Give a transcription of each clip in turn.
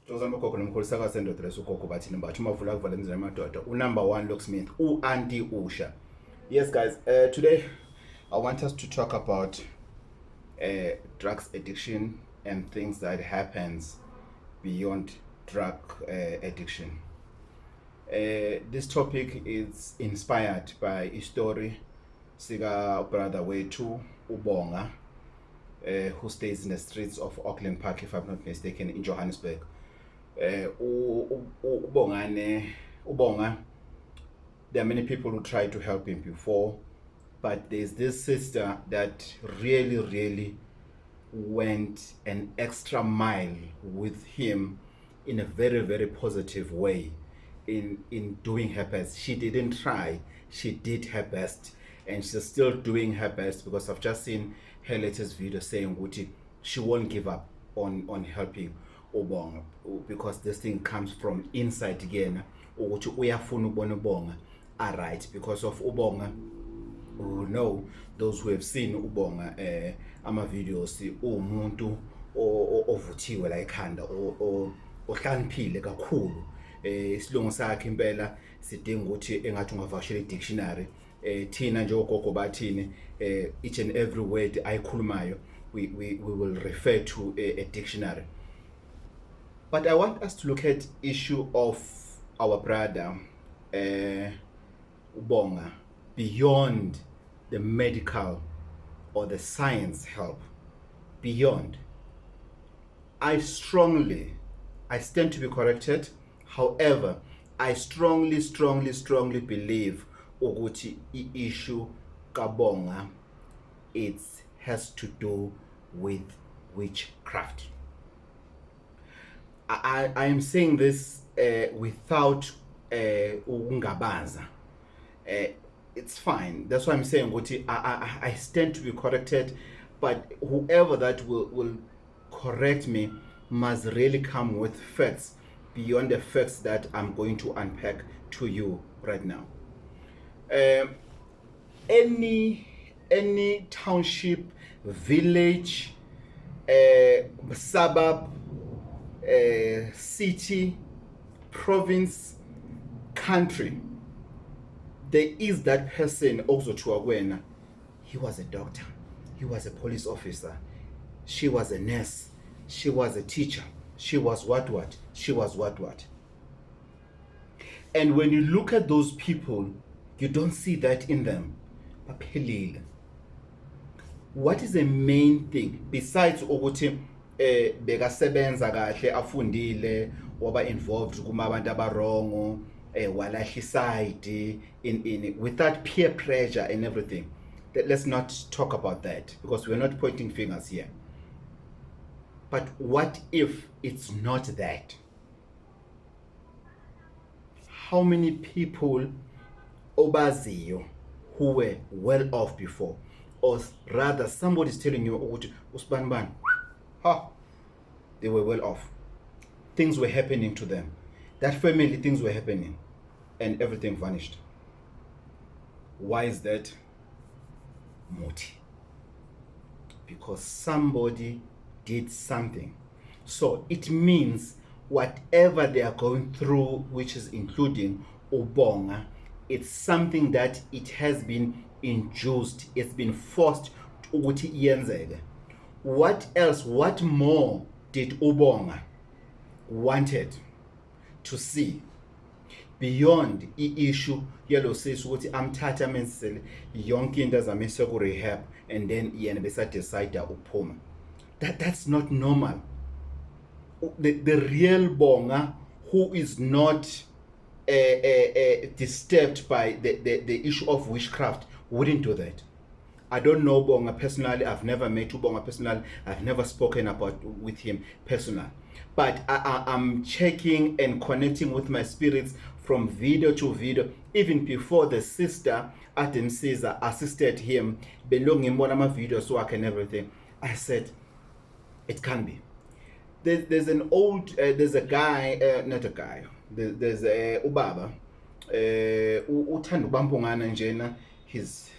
Joseph Gogo nomkholisaka sendoda lesugogo bathini mbatha umavula kuvala emzini amadoda number 1 locksmith Auntie Usha. Yes guys, today I want us to talk about drugs addiction and things that happens beyond drug addiction. This topic is inspired by a story sika brother wethu uBonga, who stays in the streets of Auckland Park, if I'm not mistaken, in Johannesburg. Ubonga, there are many people who tried to help him before, but there's this sister that really went an extra mile with him in a very positive way in doing her best. She didn't try, she did her best, and she's still doing her best, because I've just seen her latest video saying Guti she won't give up on helping Ubonga, because this thing comes from inside again. Ukuthi uyafuna ubona Ubonga alright, because of Ubonga. We know those who have seen Ubonga ama videos umuntu ovuthiwe la ekhanda ohlaniphile kakhulu. Isilungu sakhe impela sidinga ukuthi engathi ungavashela i-dictionary. Thina nje ogogo bathini each and every word ayikhulumayo we will refer to a dictionary. But I want us to look at issue of our brother Ubonga beyond the medical or the science help. Beyond. I stand to be corrected. However, I strongly believe ukuthi issue kaBonga it has to do with witchcraft. I am saying this without ungabaza. It's fine. That's why I'm saying ukuthi I stand to be corrected, but whoever that will correct me must really come with facts beyond the facts that I'm going to unpack to you right now. Any township, village, suburb, city, province, country, there is that person also to Agwena. He was a doctor, he was a police officer, she was a nurse, she was a teacher, she was what, she was what. And when you look at those people, you don't see that in them. What is the main thing besides ukuthi bekasebenza kahle afundile waba involved kuma abantu abarongo walahla side in with that peer pressure and everything? Let's not talk about that, because we're not pointing fingers here. But what if it's not that? How many people obaziyo who were well off before, or rather somebody's telling you ukuthi they were well off, things were happening to them, that family, things were happening, and everything vanished? Why is that? Moti. Because somebody did something. So it means whatever they are going through, which is including Ubonga, it's something that it has been induced, it's been forced ukuthi iyenzeke. What else, what more did Ubonga wanted to see beyond issue yellow says ukuthi amthatha mensele yonke into azamisa ku rehab and then yena besa decide ukuphuma? That's not normal. The real Bonga, who is not disturbed by the issue of witchcraft, wouldn't do that. I don't know Bonga personally. I've never met Bonga personally. I've never spoken with him personally. But I'm checking and connecting with my spirits from video to video. Even before the sister Adam Caesar assisted him, belonging one of my videos, so I can everything. I said, it can be. There's an old, there's a guy, not a guy. There's a ubaba. Uthanda ubambungana njena. He's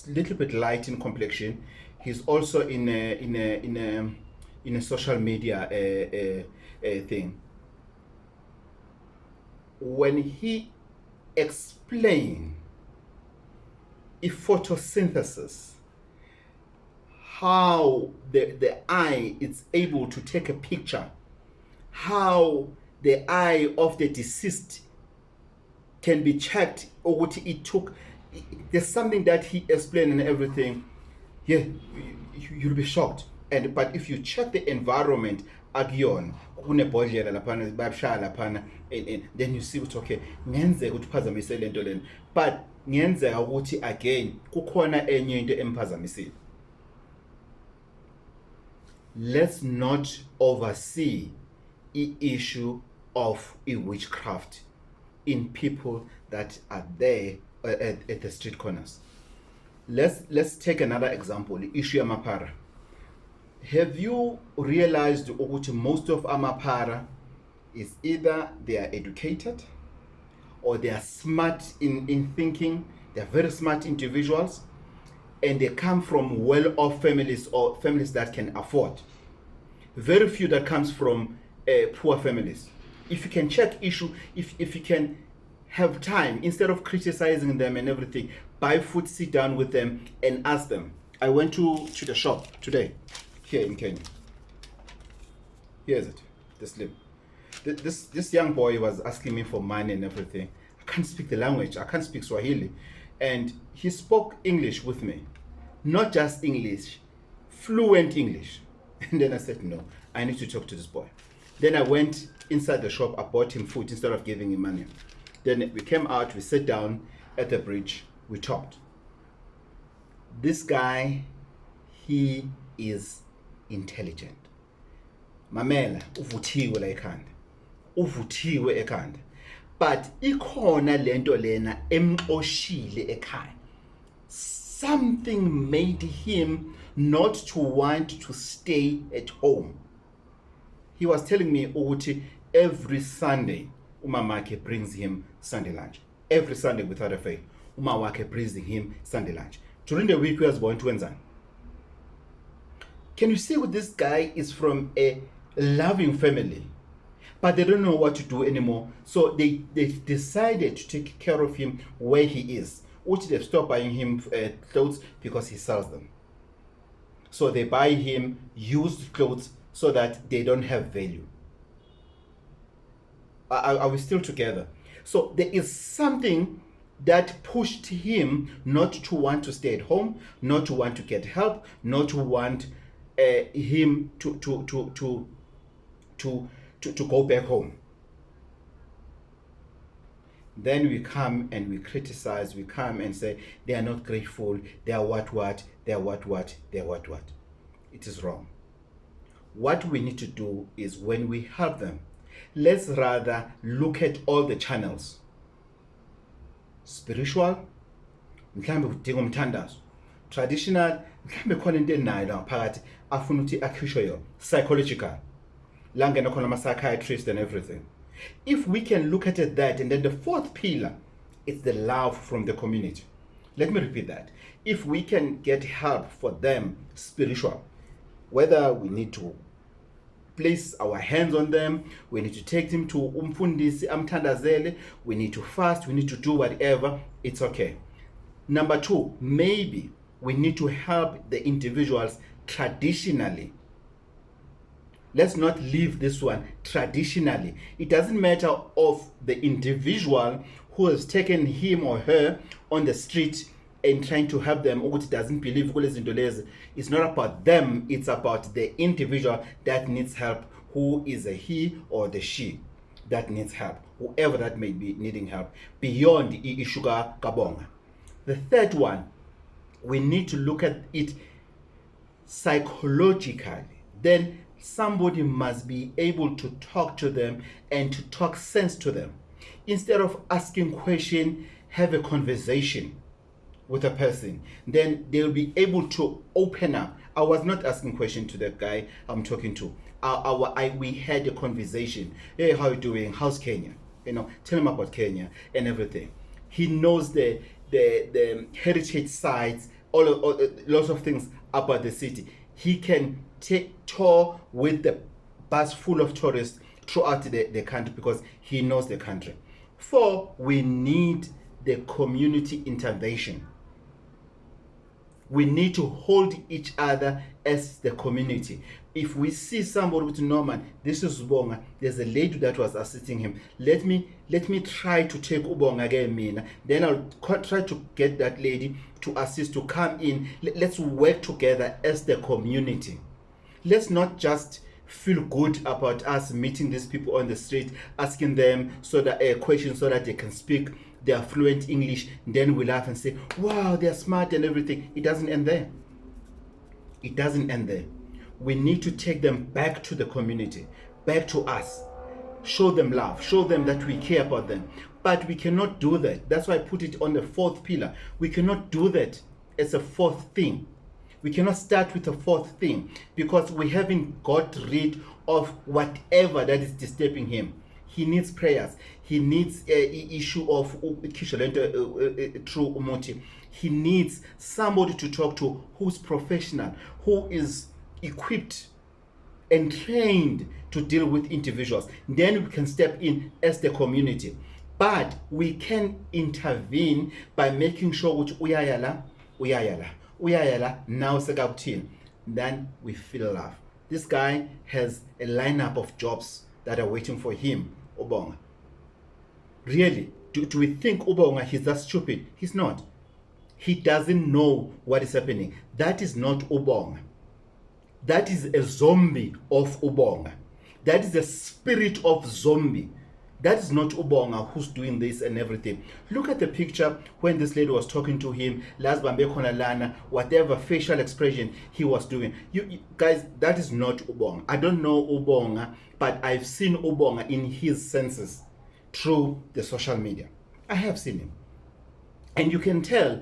a little bit light in complexion. He's also in a social media thing. when he explained photosynthesis, how the eye is able to take a picture, how the eye of the deceased can be checked, or what it took. There's something that he explained and everything. Yeah, you'll be shocked. But if you check the environment, agion, then you see it's okay. But again, kukhona enye into emphazamisile. Let's not oversee the issue of witchcraft in people that are there at the street corners. Let's take another example, the issue of Amapara. Have you realized that most of Amapara is either they are educated or they are smart in thinking, they are very smart individuals, and they come from well-off families or families that can afford. Very few that comes from poor families. If you can check issue, if you can have time, instead of criticizing them and everything, buy food, sit down with them and ask them. I went to the shop today, here in Kenya. Here's it, the slip. This young boy was asking me for money and everything. I can't speak the language, I can't speak Swahili. And he spoke English with me. Not just English, fluent English. And then I said, no, I need to talk to this boy. Then I went inside the shop, I bought him food instead of giving him money. Then we came out, we sat down at the bridge, we talked. This guy, he is intelligent. Mamela, uvuthiwe la ekhanda. Uvuthiwe ekhanda. But ikhona lento lena emxoshile ekhaya. Something made him not to want to stay at home. He was telling me ukuthi every Sunday umamake brings him Sunday lunch. Every Sunday without a fail. Umawake brings him Sunday lunch. During the week he was going to Wenzan. Can you see what this guy is from a loving family? But they don't know what to do anymore. So they decided to take care of him where he is. Which they've stopped buying him clothes because he sells them. So they buy him used clothes so that they don't have value. Are we still together? So there is something that pushed him not to want to stay at home, not to want to get help, not to want him to go back home. Then we come and we criticize, we come and say they are not grateful, they are what, they are what. It is wrong. What we need to do is when we help them, let's rather look at all the channels. Spiritual, mhlambe udinga umthandazo. Traditional, mhlambe khona into enayo la phakathi afuna ukuthi akhishwe yona. Psychological, la ngena khona ama psychiatrists and everything. If we can look at it that, and then the fourth pillar is the love from the community. Let me repeat that. If we can get help for them, spiritual, whether we need to place our hands on them, we need to take them to umfundisi amthandazele, we need to fast, we need to do whatever, it's okay. Number two, maybe we need to help the individuals traditionally. Let's not leave this one traditionally. It doesn't matter of the individual who has taken him or her on the street and trying to help them, or doesn't believe. It's not about them, it's about the individual that needs help, who is a he or the she that needs help, whoever that may be needing help, beyond the Ishuga Kabonga. The third one, we need to look at it psychologically. Then somebody must be able to talk to them and to talk sense to them. Instead of asking questions, have a conversation with a person. Then they'll be able to open up. I was not asking questions to that guy I'm talking to. We had a conversation. Hey, how are you doing? How's Kenya? You know, tell him about Kenya and everything. He knows the heritage sites, lots of things about the city. He can take tour with the bus full of tourists throughout the country because he knows the country. 4, we need the community intervention. We need to hold each other as the community. If we see somebody with Norman, this is Ubonga, there's a lady that was assisting him. Let me try to take Ubonga again, Mina. Then I'll try to get that lady to assist, to come in. Let's work together as the community. Let's not just feel good about us meeting these people on the street, asking them questions so that they can speak their fluent English. Then we laugh and say, wow, they're smart and everything. It doesn't end there. It doesn't end there. We need to take them back to the community, back to us. Show them love. Show them that we care about them. But we cannot do that. That's why I put it on the 4th pillar. We cannot do that as a 4th thing. We cannot start with a 4th thing because we haven't got rid of whatever that is disturbing him. He needs prayers. He needs a issue of true umoti. He needs somebody to talk to who's professional, who is equipped and trained to deal with individuals. Then we can step in as the community. But we can intervene by making sure which uyayala now sekabuthini. Then we feel love. This guy has a lineup of jobs that are waiting for him, Ubonga. Really, do we think Ubonga he's that stupid? He's not. He doesn't know what is happening. That is not Ubonga. That is a zombie of Ubonga. That is a spirit of zombie. That is not Ubonga who's doing this and everything. Look at the picture when this lady was talking to him, whatever facial expression he was doing. You guys, that is not Ubonga. I don't know Ubonga, but I've seen Ubonga in his senses through the social media. I have seen him. And you can tell,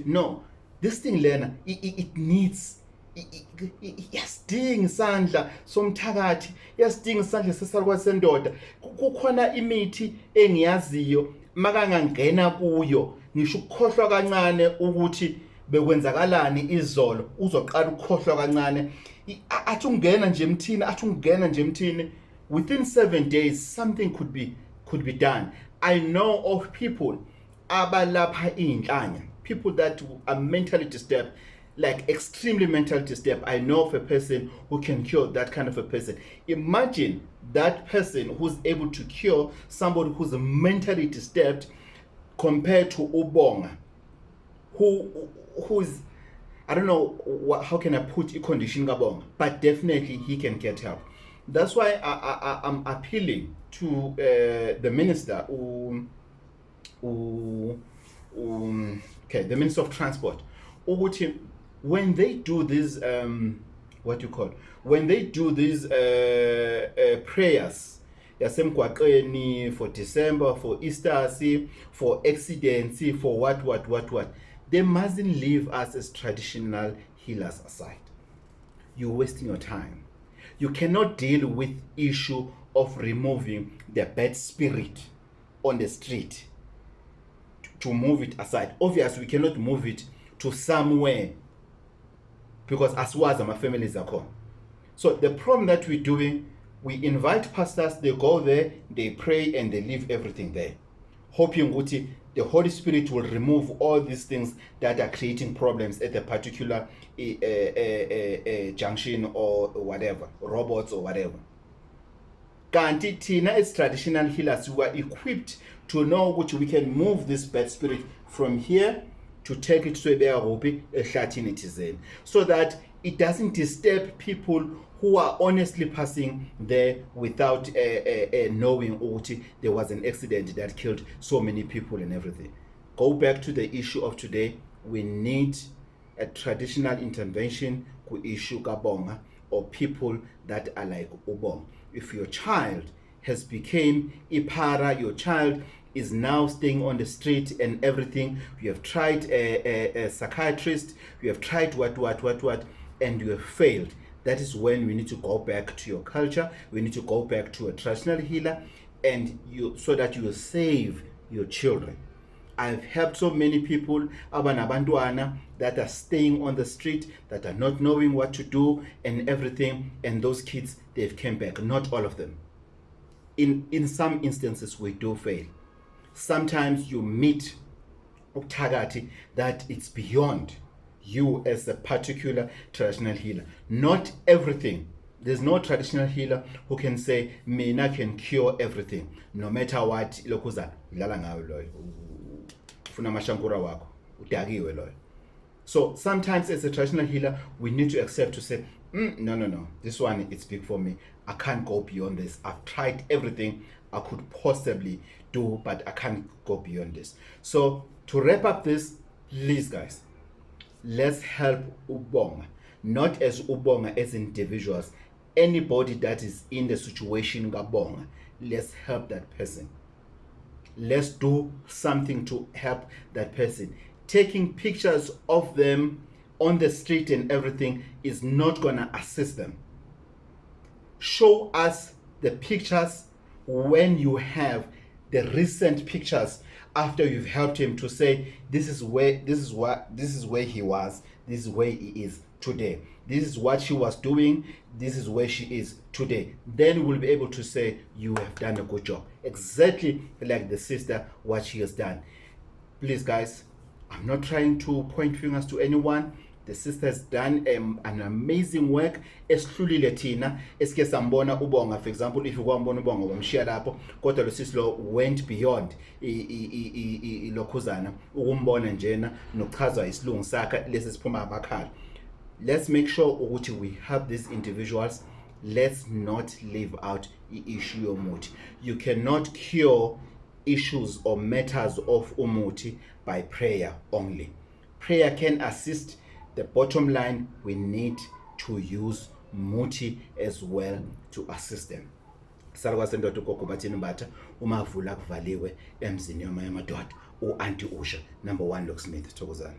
no, this thing, Lena, it needs, yasdinga isandla somthakathi, yasdinga isandla sesalwa sendoda. Kukhona imithi engiyaziyo makangangena kuyo ngisho ukukhohlwa kancane ukuthi bekwenzakalani izolo uzoqala ukukhohlwa kancane athi ungena nje emthini within 7 days something could be done. I know of people abalapha inhlanya, people that are mentally disturbed, like extremely mentally disturbed. I know of a person who can cure that kind of a person. Imagine that person who's able to cure somebody who's mentally disturbed compared to Ubonga, who's, I don't know how can I put a condition Gabonga, but definitely he can get help. That's why I'm appealing to the minister, the Minister of Transport, when they do these when they do these prayers for December, for Easter, for accidents, for what, they mustn't leave us as traditional healers aside. You're wasting your time. You cannot deal with issue of removing the bad spirit on the street to move it aside. Obviously, we cannot move it to somewhere because as well as my families are gone. So the problem that we're doing, we invite pastors, they go there, they pray, and they leave everything there, hoping that the Holy Spirit will remove all these things that are creating problems at a particular junction or whatever, robots or whatever. Kanti thina as traditional healers, we are equipped to know which we can move this bad spirit from here to take it to a so that it doesn't disturb people who are honestly passing there without knowing there was an accident that killed so many people and everything. Go back to the issue of today. We need a traditional intervention ku issue kabonga or people that are like Ubong. If your child has become ipara, your child is now staying on the street and everything, you have tried a psychiatrist, you have tried what, and you have failed. That is when we need to go back to your culture. We need to go back to a traditional healer, and so that you will save your children. I've helped so many people, abanabantwana, that are staying on the street, that are not knowing what to do and everything, and those kids, they've come back. Not all of them. In some instances, we do fail. sometimes you meet ubuthakathi that it's beyond you as a particular traditional healer. Not everything. There's no traditional healer who can say, mina can cure everything, no matter what. Lokuza dlala ngawe loyo, ufuna amashankura wakho, udakiwe loyo. So sometimes as a traditional healer, we need to accept to say, no, this one, it's big for me. I can't go beyond this. I've tried everything I could possibly do, but I can't go beyond this. So to wrap up this, please guys, let's help Ubonga, not as Ubonga as individuals. Anybody that is in the situation Gabonga, let's help that person. Let's do something to help that person. Taking pictures of them on the street and everything is not gonna assist them. Show us the pictures when you have the recent pictures after you've helped him, to say this is where he was, this is where he is today, this is what she was doing, this is where she is today. Then we'll be able to say you have done a good job, exactly like the sister, what she has done. Please guys, I'm not trying to point fingers to anyone. The sister has done an amazing work. Esihlulile thina esike sambona ubonga. For example, if you wambona ubonga wamshiya lapho, kodwa lo sisi lo went beyond lokhuzana ukumbona njena nokuchazwa isilungu sakhe lesi siphuma amakhala. Let's make sure ukuthi we help these individuals. Let's not leave out the issue yomuthi. You cannot cure issues or matters of umuthi by prayer only. Prayer can assist. The bottom line, we need to use muti as well to assist them. Salwa sendoda uGogo Bathini Mbatha, umavula kuvaliwe emzini yama yamadoda, u-Auntie Usha, #1 Locksmith. Thokozani.